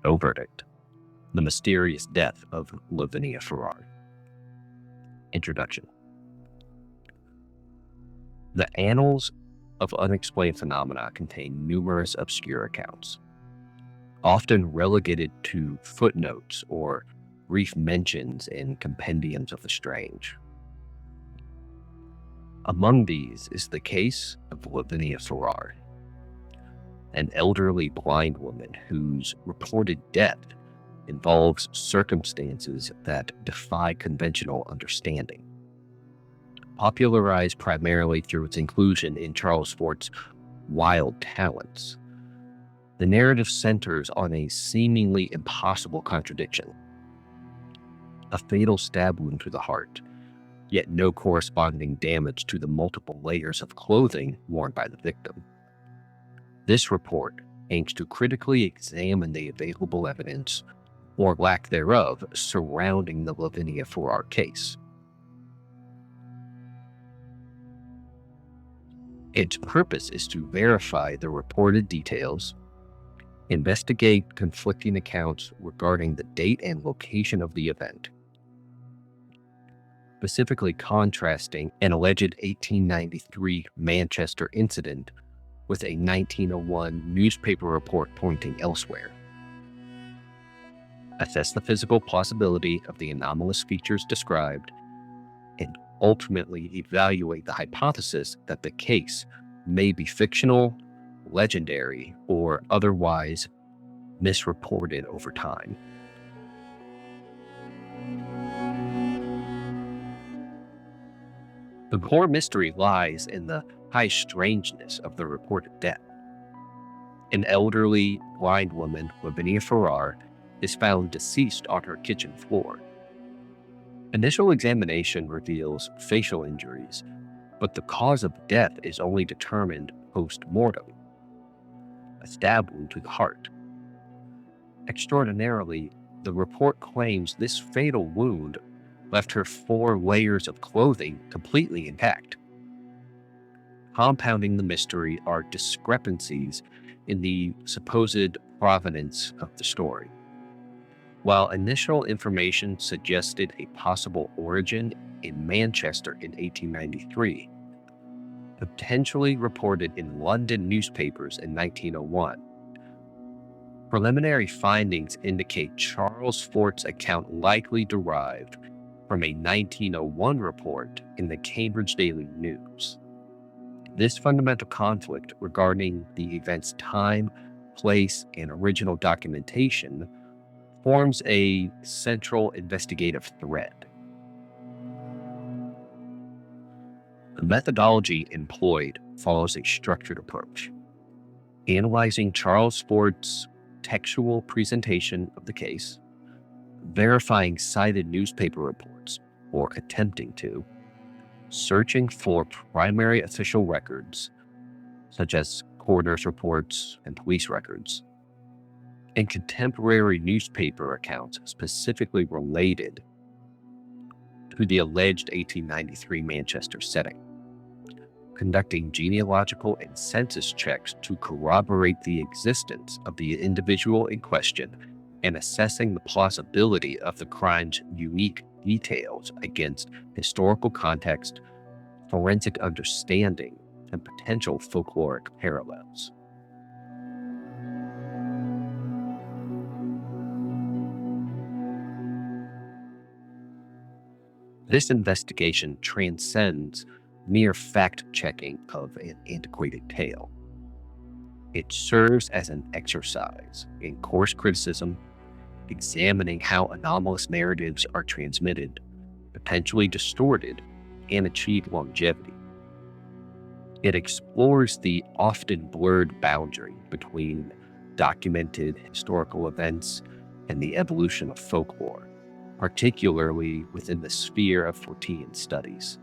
No verdict. The mysterious death of Lavinia Farrar. Introduction. The annals of unexplained phenomena contain numerous obscure accounts, often relegated to footnotes or brief mentions in compendiums of the strange. Among these is the case of Lavinia Farrar, an elderly blind woman whose reported death involves circumstances that defy conventional understanding. Popularized primarily through its inclusion in Charles Fort's Wild Talents, the narrative centers on a seemingly impossible contradiction: a fatal stab wound to the heart, yet no corresponding damage to the multiple layers of clothing worn by the victim. This report aims to critically examine the available evidence, or lack thereof, surrounding the Lavinia Farrar case. Its purpose is to verify the reported details, investigate conflicting accounts regarding the date and location of the event, specifically contrasting an alleged 1893 Manchester incident with a 1901 newspaper report pointing elsewhere, assess the physical plausibility of the anomalous features described, and ultimately evaluate the hypothesis that the case may be fictional, legendary, or otherwise misreported over time. The core mystery lies in the high strangeness of the reported death. An elderly, blind woman, Lavinia Farrar, is found deceased on her kitchen floor. Initial examination reveals facial injuries, but the cause of death is only determined post-mortem: a stab wound to the heart. Extraordinarily, the report claims this fatal wound left her 4 layers of clothing completely intact. Compounding the mystery are discrepancies in the supposed provenance of the story. While initial information suggested a possible origin in Manchester in 1893, potentially reported in London newspapers in 1901, preliminary findings indicate Charles Fort's account likely derived from a 1901 report in the Cambridge Daily News. This fundamental conflict regarding the event's time, place, and original documentation forms a central investigative thread. The methodology employed follows a structured approach, analyzing Charles Fort's textual presentation of the case, verifying cited newspaper reports, or attempting to, searching for primary official records, such as coroner's reports and police records, and contemporary newspaper accounts specifically related to the alleged 1893 Manchester setting, conducting genealogical and census checks to corroborate the existence of the individual in question, and assessing the plausibility of the crime's unique details against historical context, forensic understanding, and potential folkloric parallels. This investigation transcends mere fact-checking of an antiquated tale. It serves as an exercise in coarse criticism, examining how anomalous narratives are transmitted, potentially distorted, and achieve longevity. It explores the often blurred boundary between documented historical events and the evolution of folklore, particularly within the sphere of Fortean studies,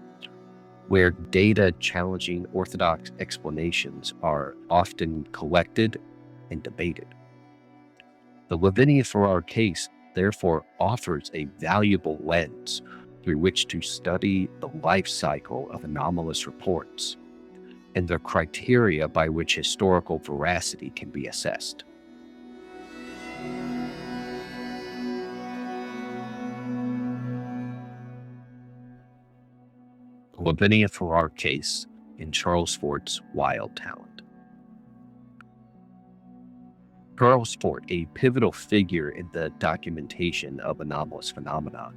where data challenging orthodox explanations are often collected and debated. The Lavinia Farrar case therefore offers a valuable lens through which to study the life cycle of anomalous reports and the criteria by which historical veracity can be assessed. Lavinia Farrar case in Charles Fort's Wild Talent. Charles Fort, a pivotal figure in the documentation of anomalous phenomena,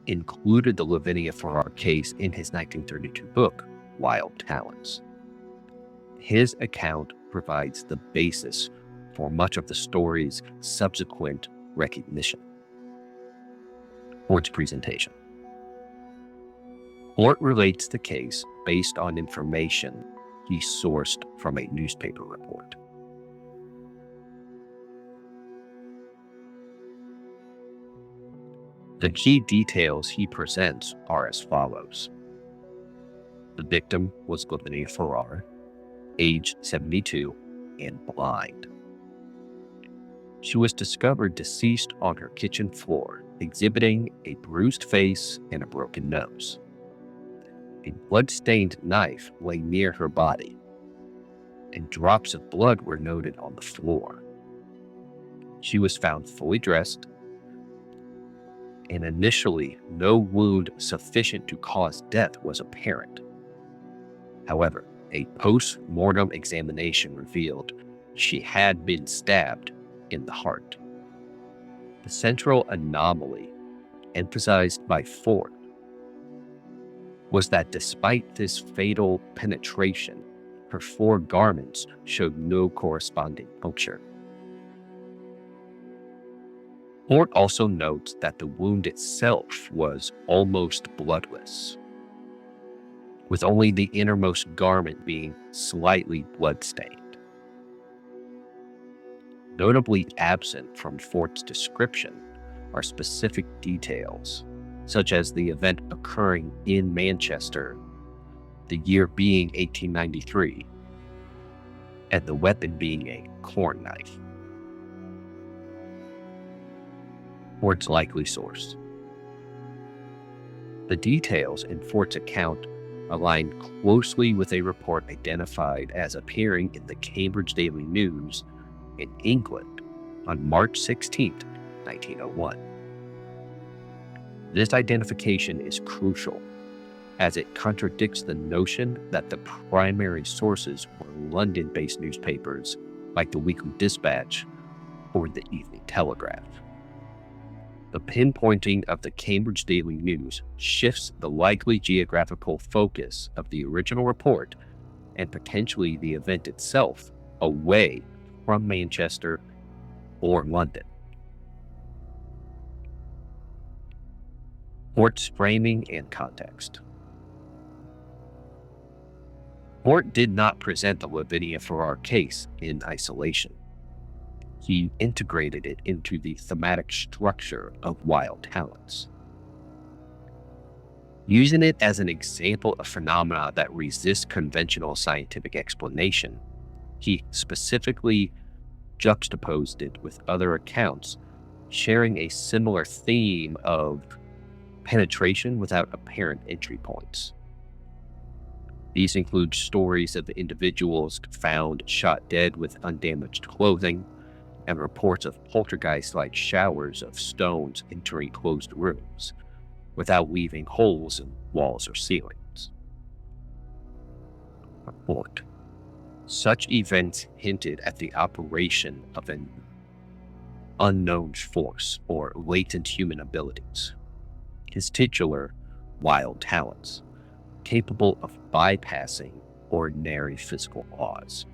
included the Lavinia Farrar case in his 1932 book, Wild Talents. His account provides the basis for much of the story's subsequent recognition. Fort's presentation. Fort relates the case based on information he sourced from a newspaper report. The key details he presents are as follows. The victim was Lavinia Farrar, age 72, and blind. She was discovered deceased on her kitchen floor, exhibiting a bruised face and a broken nose. A blood-stained knife lay near her body, and drops of blood were noted on the floor. She was found fully dressed, and initially no wound sufficient to cause death was apparent. However, a post-mortem examination revealed she had been stabbed in the heart. The central anomaly emphasized by Fort was that despite this fatal penetration, her four garments showed no corresponding puncture. Fort also notes that the wound itself was almost bloodless, with only the innermost garment being slightly bloodstained. Notably absent from Fort's description are specific details, such as the event occurring in Manchester, the year being 1893, and the weapon being a corn knife. Fort's likely source. The details in Fort's account align closely with a report identified as appearing in the Cambridge Daily News in England on March 16, 1901. This identification is crucial, as it contradicts the notion that the primary sources were London-based newspapers like the Weekly Dispatch or the Evening Telegraph. The pinpointing of the Cambridge Daily News shifts the likely geographical focus of the original report and potentially the event itself away from Manchester or London. Fort's framing and context. Fort did not present the Lavinia Farrar case in isolation. He integrated it into the thematic structure of Wild Talents. Using it as an example of phenomena that resist conventional scientific explanation, he specifically juxtaposed it with other accounts sharing a similar theme of penetration without apparent entry points. These include stories of individuals found shot dead with undamaged clothing, and reports of poltergeist-like showers of stones entering closed rooms without leaving holes in walls or ceilings. Report. Such events hinted at the operation of an unknown force or latent human abilities. His titular, Wild Talents, capable of bypassing ordinary physical laws.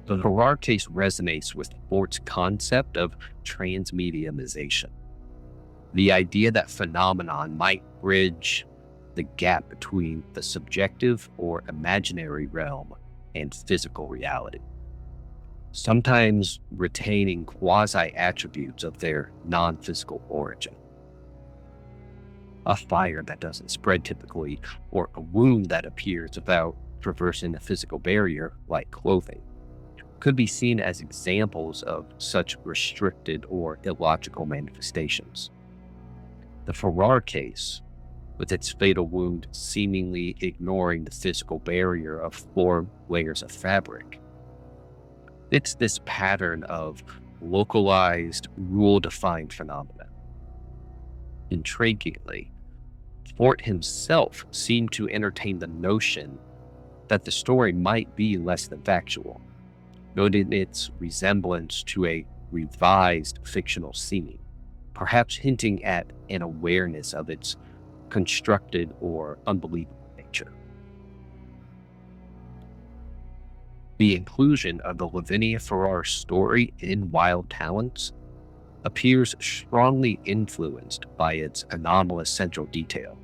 The Farrar case resonates with Fort's concept of transmediumization, the idea that phenomenon might bridge the gap between the subjective or imaginary realm and physical reality, sometimes retaining quasi-attributes of their non-physical origin. A fire that doesn't spread typically, or a wound that appears without traversing a physical barrier like clothing, could be seen as examples of such restricted or illogical manifestations. The Farrar case, with its fatal wound seemingly ignoring the physical barrier of 4 layers of fabric. It's this pattern of localized, rule-defined phenomena. Intriguingly, Fort himself seemed to entertain the notion that the story might be less than factual, noting its resemblance to a revised fictional scene, perhaps hinting at an awareness of its constructed or unbelievable nature. The inclusion of the Lavinia Farrar story in Wild Talents appears strongly influenced by its anomalous central detail.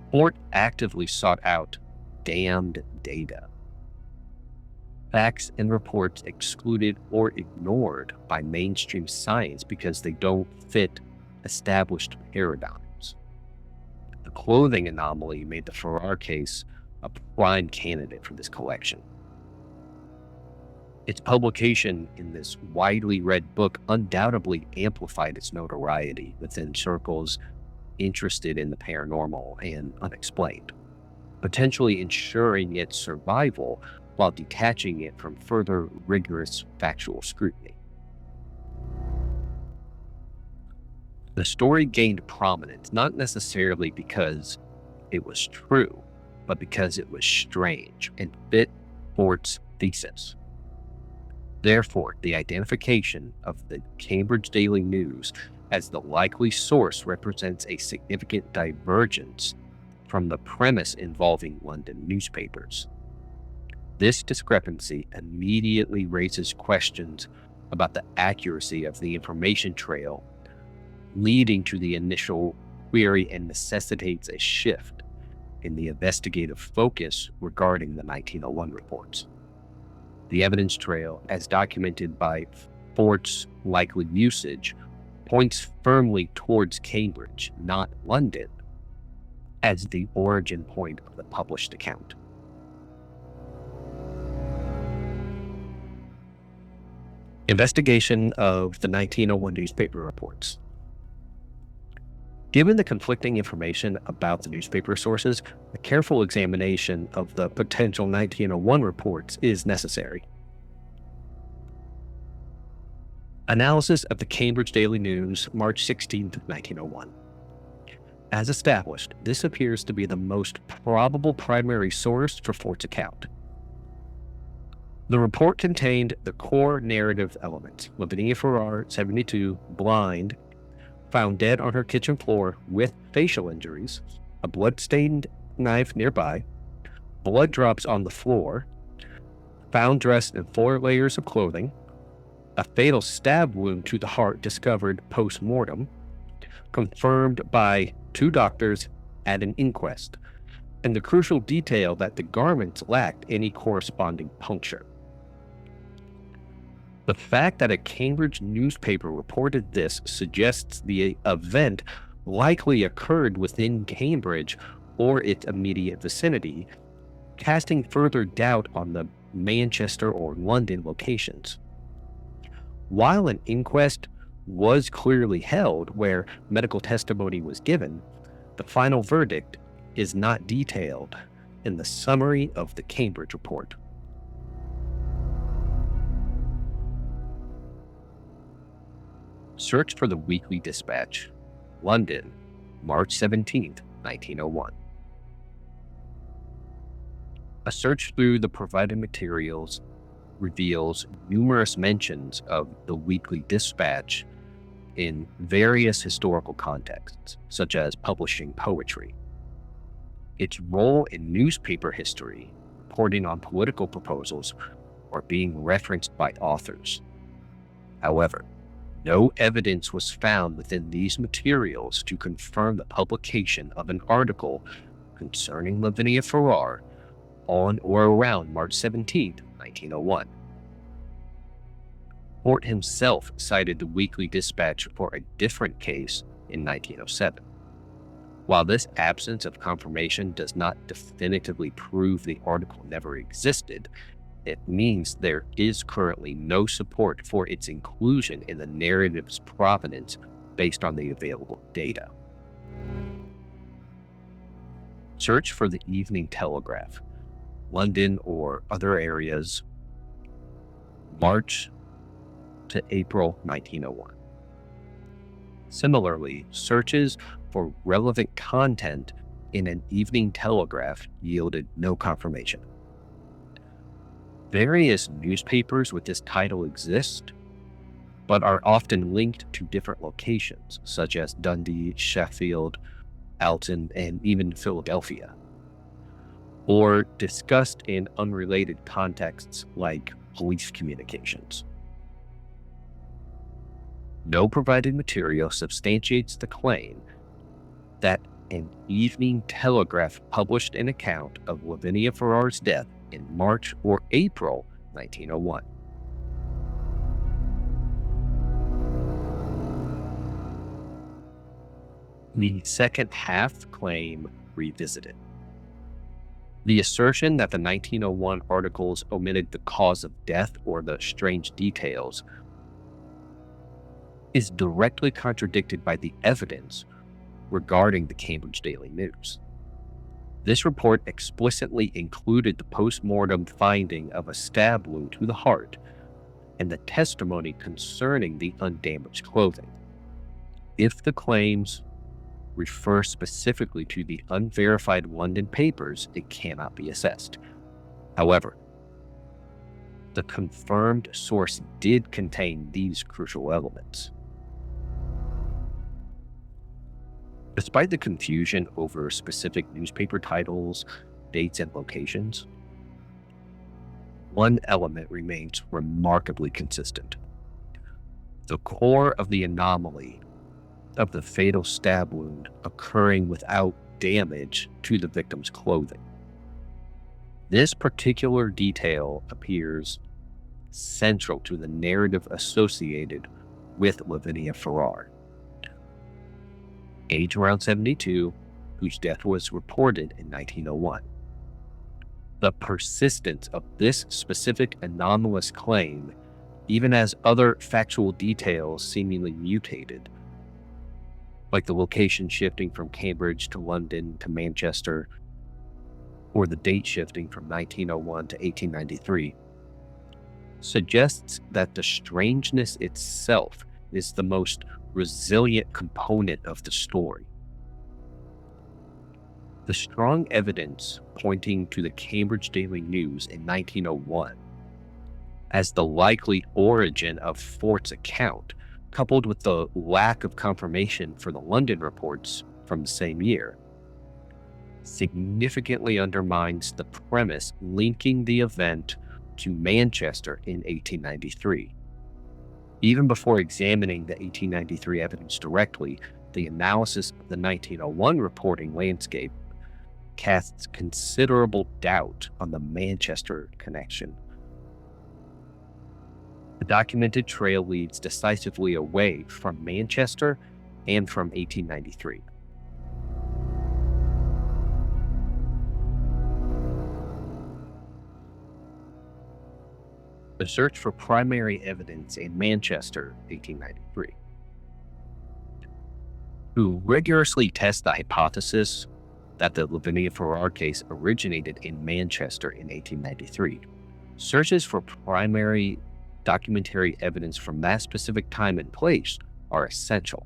Fort actively sought out damned data, facts and reports excluded or ignored by mainstream science because they don't fit established paradigms. The clothing anomaly made the Farrar case a prime candidate for this collection. Its publication in this widely read book undoubtedly amplified its notoriety within circles interested in the paranormal and unexplained, potentially ensuring its survival while detaching it from further rigorous factual scrutiny. The story gained prominence not necessarily because it was true, but because it was strange and fit Fort's thesis. Therefore, the identification of the Cambridge Daily News as the likely source represents a significant divergence from the premise involving London newspapers. This discrepancy immediately raises questions about the accuracy of the information trail, leading to the initial query and necessitates a shift in the investigative focus regarding the 1901 reports. The evidence trail, as documented by Fort's likely usage, points firmly towards Cambridge, not London, as the origin point of the published account. Investigation of the 1901 newspaper reports. Given the conflicting information about the newspaper sources, a careful examination of the potential 1901 reports is necessary. Analysis of the Cambridge Daily News, March 16, 1901. As established, this appears to be the most probable primary source for Fort's account. The report contained the core narrative elements. Lavinia Farrar, 72, blind, found dead on her kitchen floor with facial injuries, a blood-stained knife nearby, blood drops on the floor, found dressed in 4 layers of clothing, a fatal stab wound to the heart discovered post-mortem, confirmed by 2 doctors at an inquest, and the crucial detail that the garments lacked any corresponding puncture. The fact that a Cambridge newspaper reported this suggests the event likely occurred within Cambridge or its immediate vicinity, casting further doubt on the Manchester or London locations. While an inquest was clearly held where medical testimony was given, the final verdict is not detailed in the summary of the Cambridge report. Search for the Weekly Dispatch, London, March 17, 1901. A search through the provided materials reveals numerous mentions of the Weekly Dispatch in various historical contexts, such as publishing poetry. Its role in newspaper history, reporting on political proposals, or being referenced by authors. However, no evidence was found within these materials to confirm the publication of an article concerning Lavinia Farrar on or around March 17, 1901. Fort himself cited the Weekly Dispatch for a different case in 1907. While this absence of confirmation does not definitively prove the article never existed, it means there is currently no support for its inclusion in the narrative's provenance based on the available data. Search for the Evening Telegraph, London or other areas, March to April 1901. Similarly, searches for relevant content in an Evening Telegraph yielded no confirmation. Various newspapers with this title exist, but are often linked to different locations, such as Dundee, Sheffield, Alton, and even Philadelphia, or discussed in unrelated contexts like police communications. No provided material substantiates the claim that an Evening Telegraph published an account of Lavinia Farrar's death in March or April 1901. The second half claim revisited. The assertion that the 1901 articles omitted the cause of death or the strange details is directly contradicted by the evidence regarding the Cambridge Daily News. This report explicitly included the post-mortem finding of a stab wound to the heart and the testimony concerning the undamaged clothing. If the claims refer specifically to the unverified London papers, it cannot be assessed. However, the confirmed source did contain these crucial elements. Despite the confusion over specific newspaper titles, dates, and locations, one element remains remarkably consistent. The core of the anomaly of the fatal stab wound occurring without damage to the victim's clothing. This particular detail appears central to the narrative associated with Lavinia Farrar, age around 72, whose death was reported in 1901. The persistence of this specific anomalous claim, even as other factual details seemingly mutated, like the location shifting from Cambridge to London to Manchester, or the date shifting from 1901 to 1893, suggests that the strangeness itself is the most resilient component of the story. The strong evidence pointing to the Cambridge Daily News in 1901 as the likely origin of Fort's account, coupled with the lack of confirmation for the London reports from the same year, significantly undermines the premise linking the event to Manchester in 1893. Even before examining the 1893 evidence directly, the analysis of the 1901 reporting landscape casts considerable doubt on the Manchester connection. The documented trail leads decisively away from Manchester and from 1893. The search for primary evidence in Manchester, 1893. To rigorously test the hypothesis that the Lavinia Farrar case originated in Manchester in 1893, searches for primary documentary evidence from that specific time and place are essential.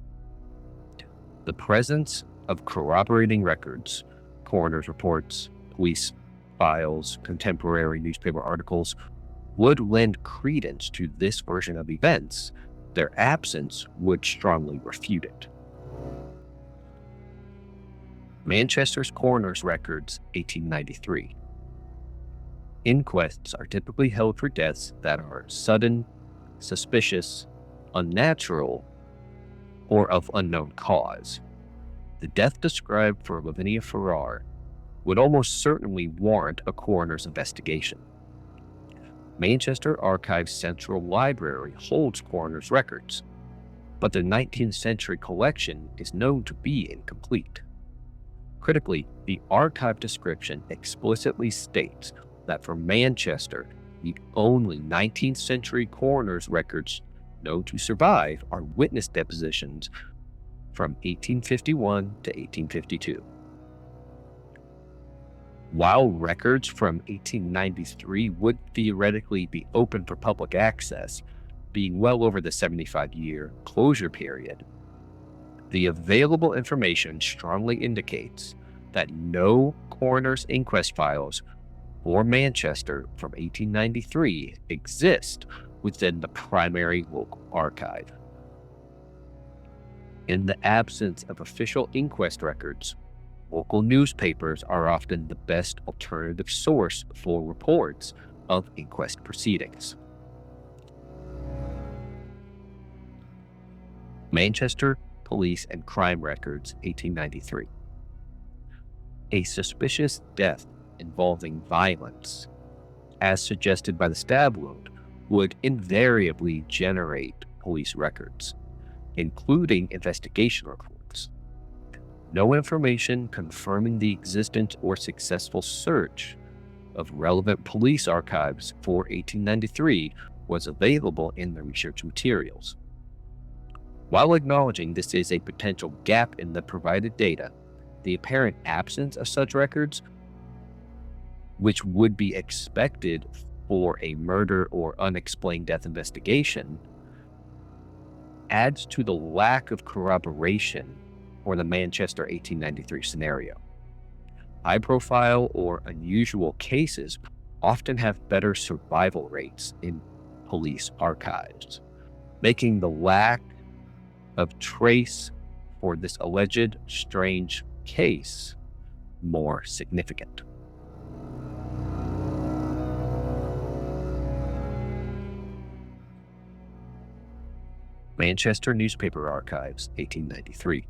The presence of corroborating records, coroner's reports, police files, contemporary newspaper articles, would lend credence to this version of events. Their absence would strongly refute it. Manchester's coroner's records, 1893. Inquests are typically held for deaths that are sudden, suspicious, unnatural, or of unknown cause. The death described for Lavinia Farrar would almost certainly warrant a coroner's investigation. Manchester Archives Central Library holds coroner's records, but the 19th century collection is known to be incomplete. Critically, the archive description explicitly states that for Manchester, the only 19th century coroner's records known to survive are witness depositions from 1851 to 1852. While records from 1893 would theoretically be open for public access, being well over the 75-year closure period, the available information strongly indicates that no coroner's inquest files for Manchester from 1893 exist within the primary local archive. In the absence of official inquest records, local newspapers are often the best alternative source for reports of inquest proceedings. Manchester Police and Crime Records, 1893. A suspicious death involving violence, as suggested by the stab wound, would invariably generate police records, including investigation reports. No information confirming the existence or successful search of relevant police archives for 1893 was available in the research materials. While acknowledging this is a potential gap in the provided data, the apparent absence of such records, which would be expected for a murder or unexplained death investigation, adds to the lack of corroboration for the Manchester 1893 scenario. High-profile or unusual cases often have better survival rates in police archives, making the lack of trace for this alleged strange case more significant. Manchester Newspaper Archives, 1893.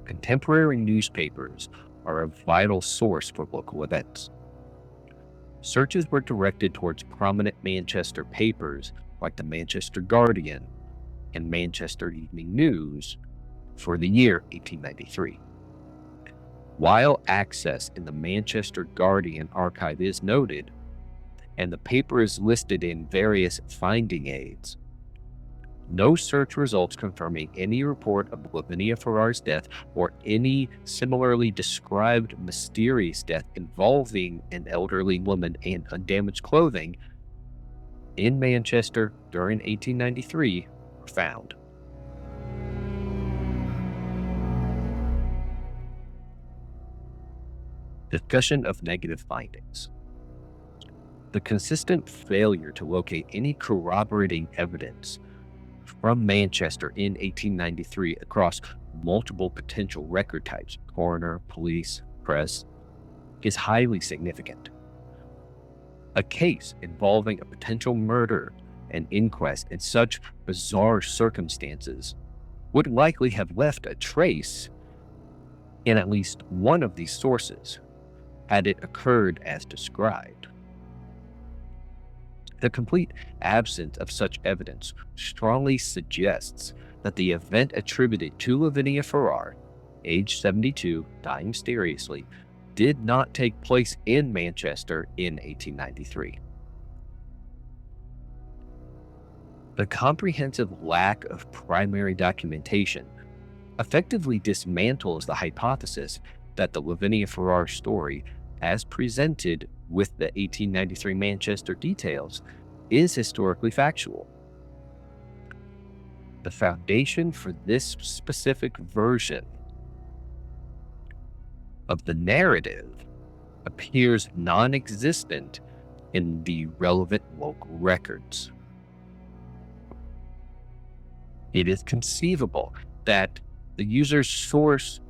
Contemporary newspapers are a vital source for local events. Searches were directed towards prominent Manchester papers like the Manchester Guardian and Manchester Evening News for the year 1893. While access in the Manchester Guardian archive is noted, and the paper is listed in various finding aids, no search results confirming any report of Lavinia Farrar's death or any similarly described mysterious death involving an elderly woman and undamaged clothing in Manchester during 1893 were found. Discussion of negative findings. The consistent failure to locate any corroborating evidence from Manchester in 1893 across multiple potential record types, coroner, police, press, is highly significant. A case involving a potential murder and inquest in such bizarre circumstances would likely have left a trace in at least one of these sources had it occurred as described. The complete absence of such evidence strongly suggests that the event attributed to Lavinia Farrar, age 72, dying mysteriously, did not take place in Manchester in 1893. The comprehensive lack of primary documentation effectively dismantles the hypothesis that the Lavinia Farrar story, as presented with the 1893 Manchester details, is historically factual. The foundation for this specific version of the narrative appears non-existent in the relevant local records. It is conceivable that the user's source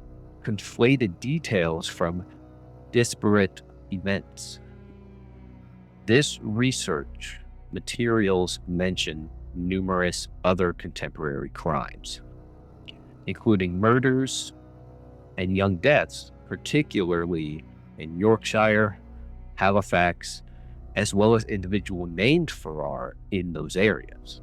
conflated details from disparate events. This research materials mention numerous other contemporary crimes, including murders and young deaths, particularly in Yorkshire, Halifax, as well as individual named Farrar in those areas.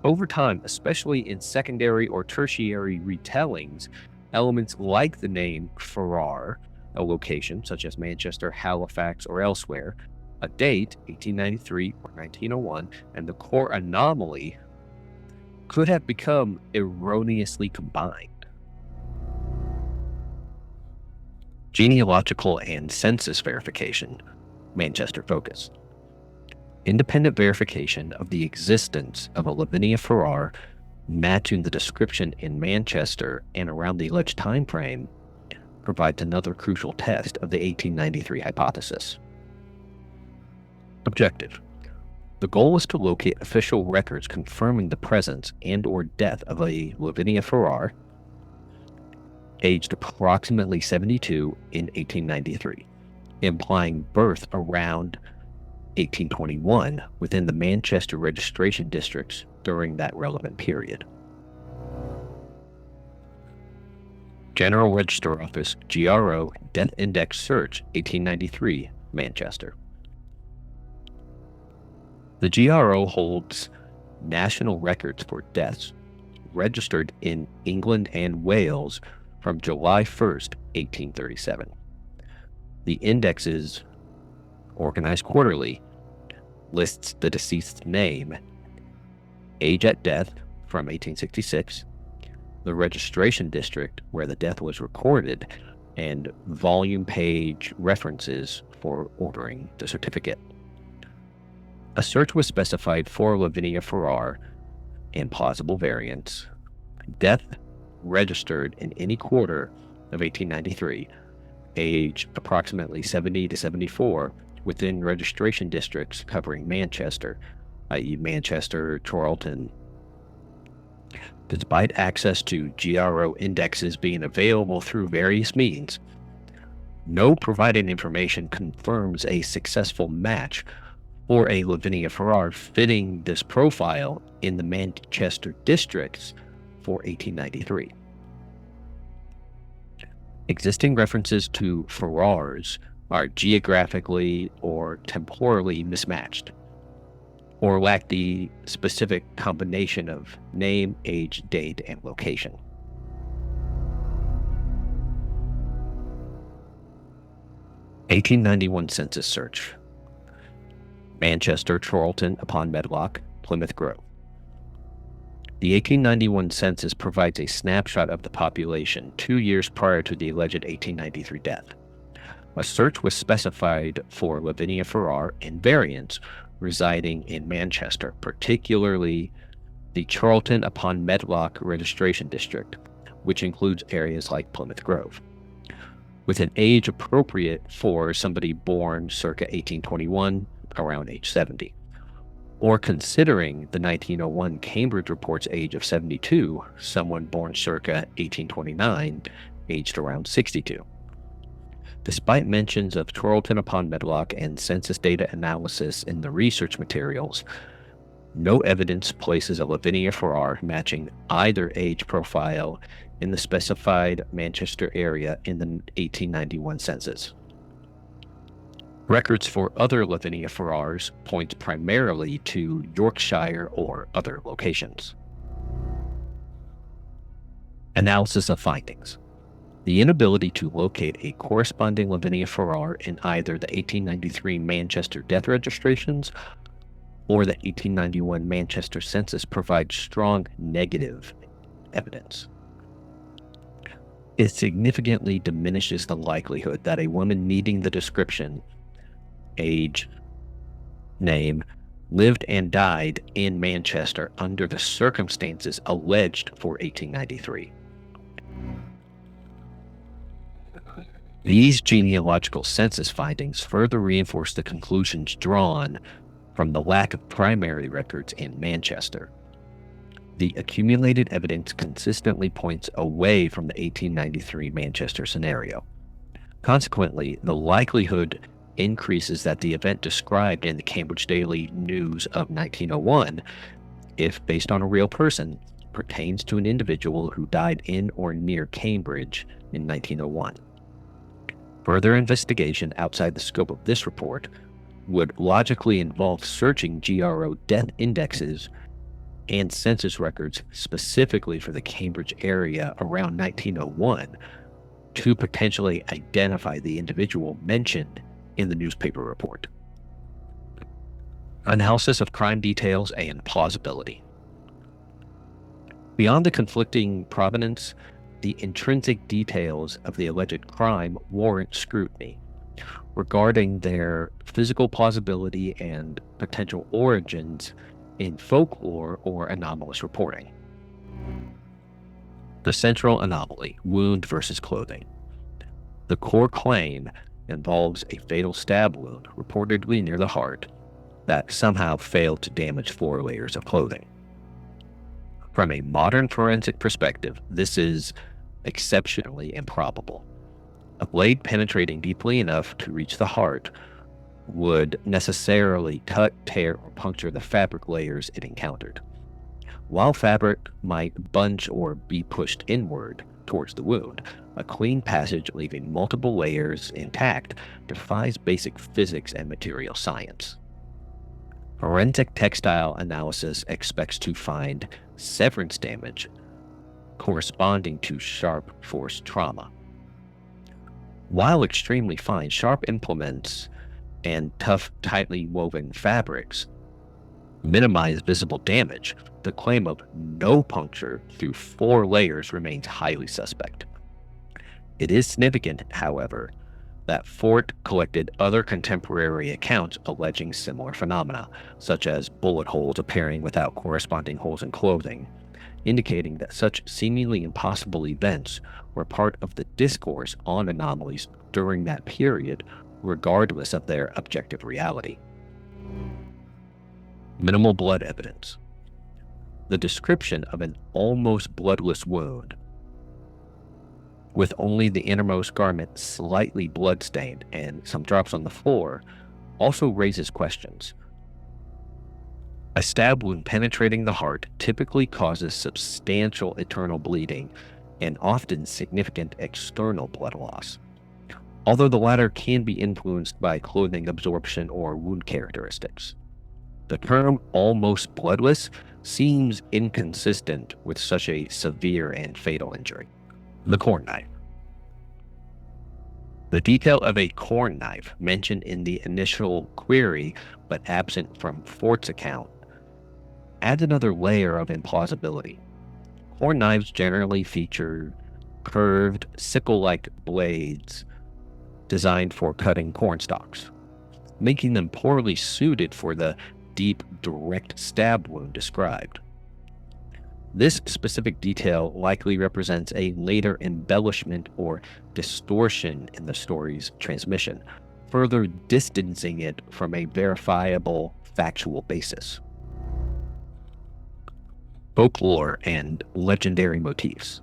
Over time, especially in secondary or tertiary retellings, elements like the name Farrar, a location such as Manchester, Halifax, or elsewhere, a date, 1893 or 1901, and the core anomaly could have become erroneously combined. Genealogical and census verification, Manchester focus. Independent verification of the existence of a Lavinia Farrar matching the description in Manchester and around the alleged time frame provides another crucial test of the 1893 hypothesis. Objective. The goal was to locate official records confirming the presence and/or death of a Lavinia Farrar, aged approximately 72 in 1893, implying birth around 1821 within the Manchester registration districts during that relevant period. General Register Office, GRO, Death Index Search, 1893, Manchester. The GRO holds national records for deaths registered in England and Wales from July 1st, 1837. The index is organized quarterly, lists the deceased's name, age at death from 1866, the registration district where the death was recorded, and volume page references for ordering the certificate. A search was specified for Lavinia Farrar and plausible variants. Death registered in any quarter of 1893, age approximately 70 to 74, within registration districts covering Manchester, i.e. Manchester, Chorlton. Despite access to GRO indexes being available through various means, no provided information confirms a successful match for a Lavinia Farrar fitting this profile in the Manchester districts for 1893. Existing references to Farrars are geographically or temporally mismatched, or lack the specific combination of name, age, date, and location. (1891) Census Search. Manchester, Chorlton upon Medlock, Plymouth Grove. The 1891 census provides a snapshot of the population 2 years prior to the alleged 1893 death. A search was specified for Lavinia Farrar and variants residing in Manchester, particularly the Chorlton upon Medlock registration district, which includes areas like Plymouth Grove, with an age appropriate for somebody born circa 1821, around age 70, or considering the 1901 Cambridge report's age of 72, someone born circa 1829, aged around 62. Despite mentions of Chorlton upon Medlock and census data analysis in the research materials, no evidence places a Lavinia Farrar matching either age profile in the specified Manchester area in the 1891 census. Records for other Lavinia Farrars point primarily to Yorkshire or other locations. Analysis of findings. The inability to locate a corresponding Lavinia Farrar in either the 1893 Manchester death registrations or the 1891 Manchester census provides strong negative evidence. It significantly diminishes the likelihood that a woman meeting the description, age, name, lived and died in Manchester under the circumstances alleged for 1893. These genealogical census findings further reinforce the conclusions drawn from the lack of primary records in Manchester. The accumulated evidence consistently points away from the 1893 Manchester scenario. Consequently, the likelihood increases that the event described in the Cambridge Daily News of 1901, if based on a real person, pertains to an individual who died in or near Cambridge in 1901. Further investigation outside the scope of this report would logically involve searching GRO death indexes and census records specifically for the Cambridge area around 1901 to potentially identify the individual mentioned in the newspaper report. Analysis of crime details and plausibility. Beyond the conflicting provenance, the intrinsic details of the alleged crime warrant scrutiny regarding their physical plausibility and potential origins in folklore or anomalous reporting. The central anomaly, wound versus clothing. The core claim involves a fatal stab wound, reportedly near the heart, that somehow failed to damage 4 layers of clothing. From a modern forensic perspective, this is exceptionally improbable. A blade penetrating deeply enough to reach the heart would necessarily cut, tear, or puncture the fabric layers it encountered. While fabric might bunch or be pushed inward towards the wound, a clean passage leaving multiple layers intact defies basic physics and material science. Forensic textile analysis expects to find severance damage corresponding to sharp force trauma. While extremely fine, sharp implements and tough, tightly woven fabrics minimize visible damage, the claim of no puncture through 4 layers remains highly suspect. It is significant, however, that Fort collected other contemporary accounts alleging similar phenomena, such as bullet holes appearing without corresponding holes in clothing, indicating that such seemingly impossible events were part of the discourse on anomalies during that period, regardless of their objective reality. Minimal blood evidence. The description of an almost bloodless wound, with only the innermost garment slightly bloodstained and some drops on the floor, also raises questions. A stab wound penetrating the heart typically causes substantial internal bleeding and often significant external blood loss, although the latter can be influenced by clothing absorption or wound characteristics. The term almost bloodless seems inconsistent with such a severe and fatal injury. The corn knife. The detail of a corn knife mentioned in the initial query but absent from Fort's account adds another layer of implausibility. Corn knives generally feature curved, sickle-like blades designed for cutting corn stalks, making them poorly suited for the deep, direct stab wound described. This specific detail likely represents a later embellishment or distortion in the story's transmission, further distancing it from a verifiable factual basis. Folklore and legendary motifs.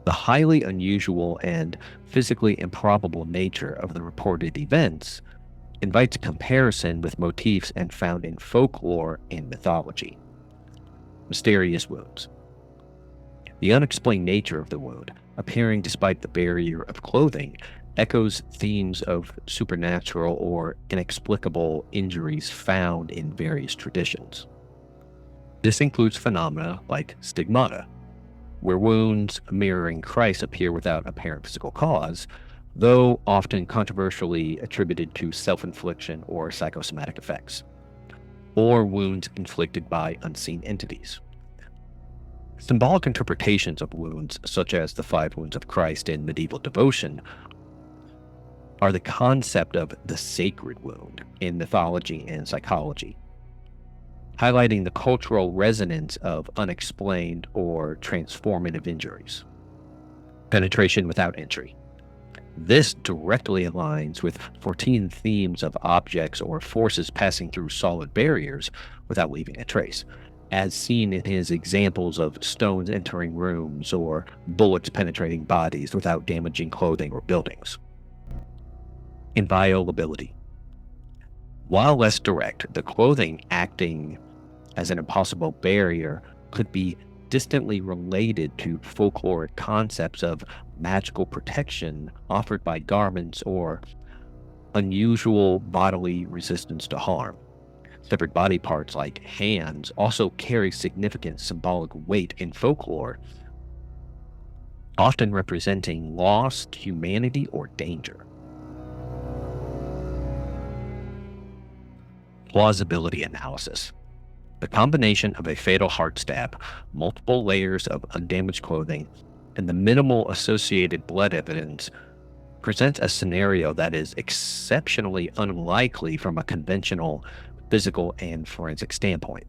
The highly unusual and physically improbable nature of the reported events invites comparison with motifs and found in folklore and mythology. Mysterious wounds. The unexplained nature of the wound, appearing despite the barrier of clothing, echoes themes of supernatural or inexplicable injuries found in various traditions. This includes phenomena like stigmata, where wounds mirroring Christ appear without apparent physical cause, though often controversially attributed to self-infliction or psychosomatic effects, or wounds inflicted by unseen entities. Symbolic interpretations of wounds, such as the 5 wounds of Christ in medieval devotion, are the concept of the sacred wound in mythology and psychology, highlighting the cultural resonance of unexplained or transformative injuries. Penetration without entry. This directly aligns with 14 themes of objects or forces passing through solid barriers without leaving a trace, as seen in his examples of stones entering rooms or bullets penetrating bodies without damaging clothing or buildings. Inviolability. While less direct, the clothing acting as an impossible barrier could be distantly related to folkloric concepts of magical protection offered by garments or unusual bodily resistance to harm. Severed body parts like hands also carry significant symbolic weight in folklore, often representing lost humanity or danger. Plausibility analysis. The combination of a fatal heart stab, multiple layers of undamaged clothing, and the minimal associated blood evidence presents a scenario that is exceptionally unlikely from a conventional physical and forensic standpoint.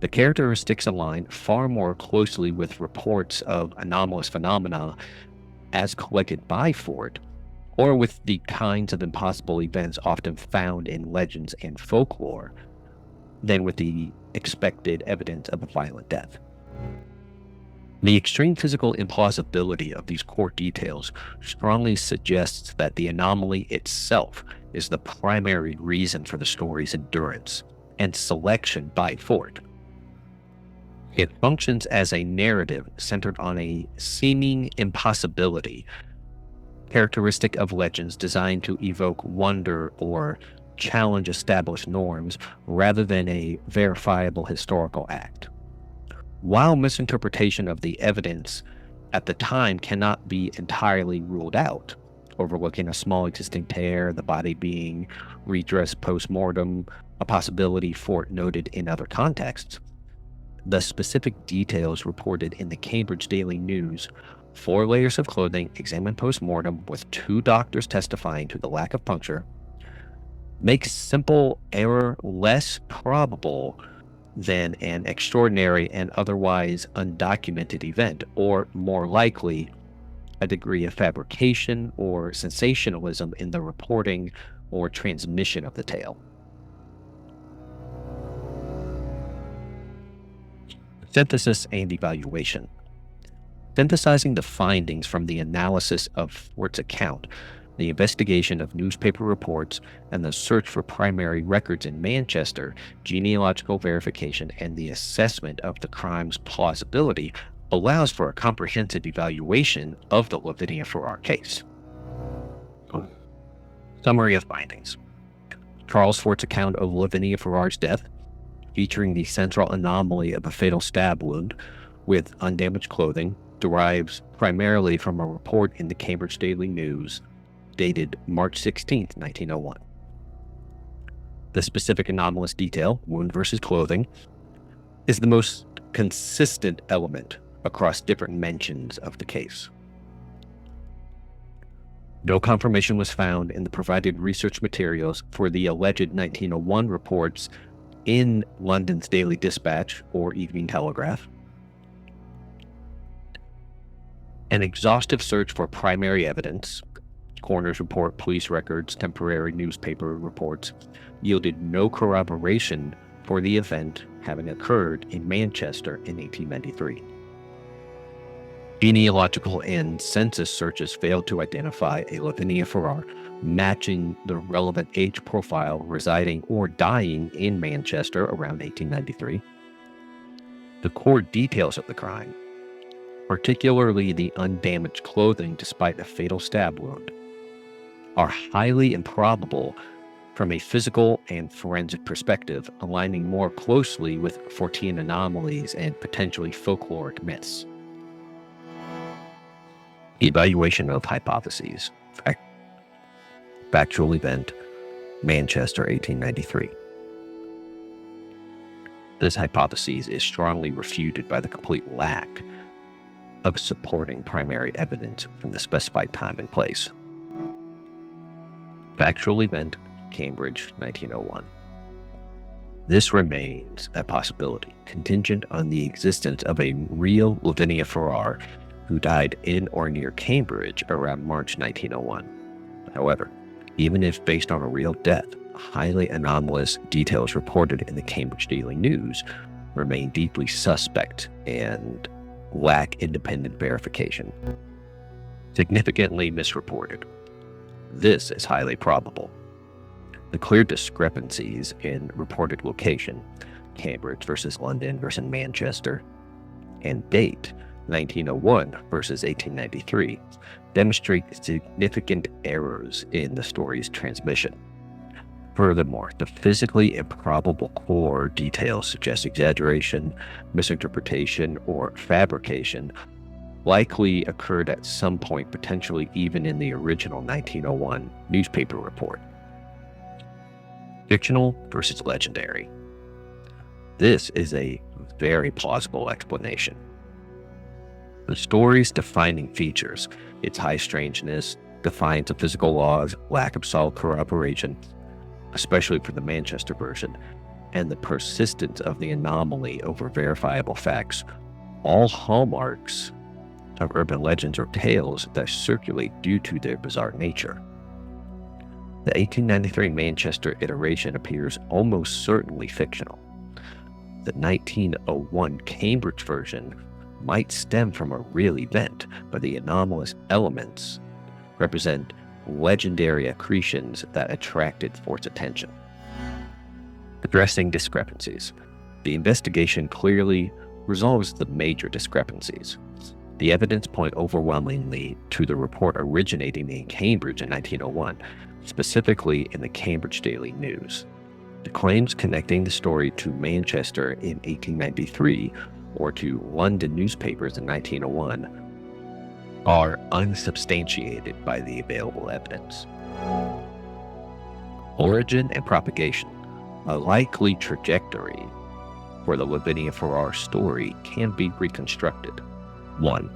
The characteristics align far more closely with reports of anomalous phenomena as collected by Ford, or with the kinds of impossible events often found in legends and folklore, than with the expected evidence of a violent death. The extreme physical implausibility of these core details strongly suggests that the anomaly itself is the primary reason for the story's endurance and selection by Ford. It functions as a narrative centered on a seeming impossibility, characteristic of legends designed to evoke wonder or challenge established norms rather than a verifiable historical act. While misinterpretation of the evidence at the time cannot be entirely ruled out, overlooking a small existing tear, the body being redressed post-mortem, a possibility Fort noted in other contexts, the specific details reported in the Cambridge Daily News, 4 layers of clothing examined post-mortem with 2 doctors testifying to the lack of puncture, makes simple error less probable than an extraordinary and otherwise undocumented event, or more likely, a degree of fabrication or sensationalism in the reporting or transmission of the tale. Synthesis and evaluation. Synthesizing the findings from the analysis of Fort's account, the investigation of newspaper reports, and the search for primary records in Manchester, genealogical verification, and the assessment of the crime's plausibility allows for a comprehensive evaluation of the Lavinia Farrar case. Summary of findings. Charles Fort's account of Lavinia Farrar's death, featuring the central anomaly of a fatal stab wound with undamaged clothing, derives primarily from a report in the Cambridge Daily News dated March 16, 1901. The specific anomalous detail, wound versus clothing, is the most consistent element across different mentions of the case. No confirmation was found in the provided research materials for the alleged 1901 reports in London's Daily Dispatch or Evening Telegraph. An exhaustive search for primary evidence, coroner's report, police records, temporary newspaper reports, yielded no corroboration for the event having occurred in Manchester in 1893. Genealogical and census searches failed to identify a Lavinia Farrar matching the relevant age profile residing or dying in Manchester around 1893. The core details of the crime, particularly the undamaged clothing despite a fatal stab wound, are highly improbable from a physical and forensic perspective, aligning more closely with Fortean anomalies and potentially folkloric myths. Evaluation of hypotheses. Factual event, Manchester, 1893. This hypothesis is strongly refuted by the complete lack of supporting primary evidence from the specified time and place. Factual event, Cambridge, 1901. This remains a possibility, contingent on the existence of a real Lavinia Farrar who died in or near Cambridge around March 1901. However, even if based on a real death, highly anomalous details reported in the Cambridge Daily News remain deeply suspect and lack independent verification. Significantly misreported. This is highly probable. The clear discrepancies in reported location, Cambridge versus London versus Manchester, and date, 1901 versus 1893, demonstrate significant errors in the story's transmission. Furthermore, the physically improbable core details suggest exaggeration, misinterpretation, or fabrication likely occurred at some point, potentially even in the original 1901 newspaper report. Fictional versus legendary. This is a very plausible explanation. The story's defining features, its high strangeness, defiance of physical laws, lack of solid corroboration, especially for the Manchester version, and the persistence of the anomaly over verifiable facts, all hallmarks of urban legends or tales that circulate due to their bizarre nature. The 1893 Manchester iteration appears almost certainly fictional. The 1901 Cambridge version might stem from a real event, but the anomalous elements represent legendary accretions that attracted Fort's attention. Addressing discrepancies. The investigation clearly resolves the major discrepancies. The evidence point overwhelmingly to the report originating in Cambridge in 1901, specifically in the Cambridge Daily News. The claims connecting the story to Manchester in 1893 or to London newspapers in 1901 are unsubstantiated by the available evidence. Origin and propagation. A likely trajectory for the Lavinia Farrar story can be reconstructed. 1.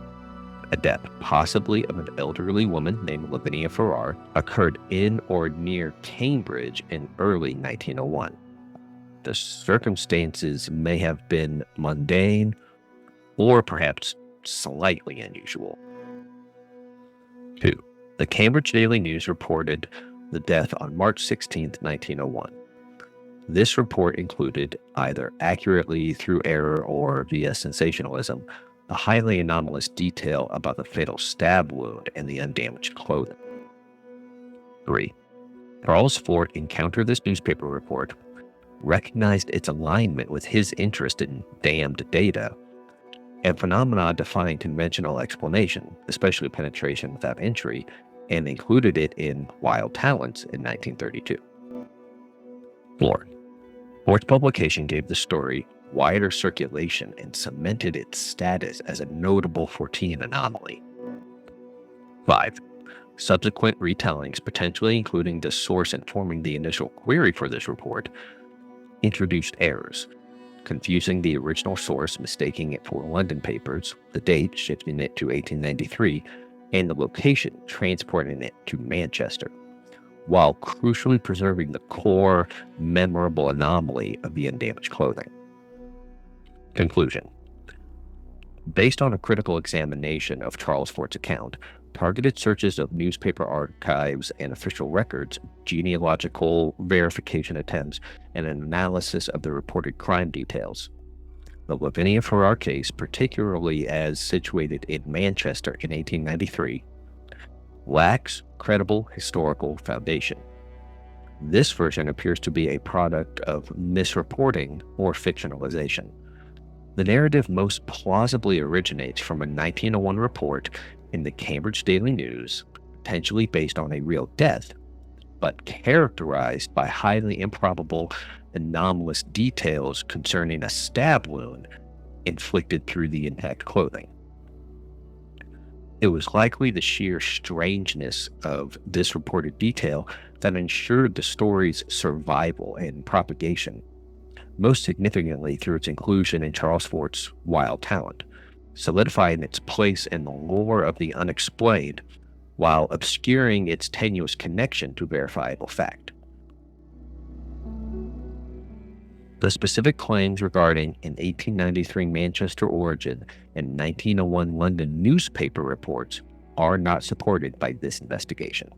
A death, possibly of an elderly woman named Lavinia Farrar, occurred in or near Cambridge in early 1901. The circumstances may have been mundane or perhaps slightly unusual. 2. The Cambridge Daily News reported the death on March 16, 1901. This report included, either accurately through error or via sensationalism, a highly anomalous detail about the fatal stab wound and the undamaged clothing. 3. Charles Fort encountered this newspaper report, recognized its alignment with his interest in damned data, and phenomena defying conventional explanation, especially penetration without entry, and included it in Wild Talents in 1932. 4. Fort's publication gave the story wider circulation and cemented its status as a notable Fortean anomaly. 5. Subsequent retellings, potentially including the source informing the initial query for this report, introduced errors, confusing the original source, mistaking it for London papers, the date shifting it to 1893, and the location transporting it to Manchester, while crucially preserving the core, memorable anomaly of the undamaged clothing. Conclusion. Based on a critical examination of Charles Fort's account, targeted searches of newspaper archives and official records, genealogical verification attempts, and an analysis of the reported crime details, the Lavinia Farrar case, particularly as situated in Manchester in 1893, lacks credible historical foundation. This version appears to be a product of misreporting or fictionalization. The narrative most plausibly originates from a 1901 report in the Cambridge Daily News, potentially based on a real death, but characterized by highly improbable, anomalous details concerning a stab wound inflicted through the intact clothing. It was likely the sheer strangeness of this reported detail that ensured the story's survival and propagation, most significantly through its inclusion in Charles Fort's Wild Talent, solidifying its place in the lore of the unexplained while obscuring its tenuous connection to verifiable fact. The specific claims regarding an 1893 Manchester origin and 1901 London newspaper reports are not supported by this investigation.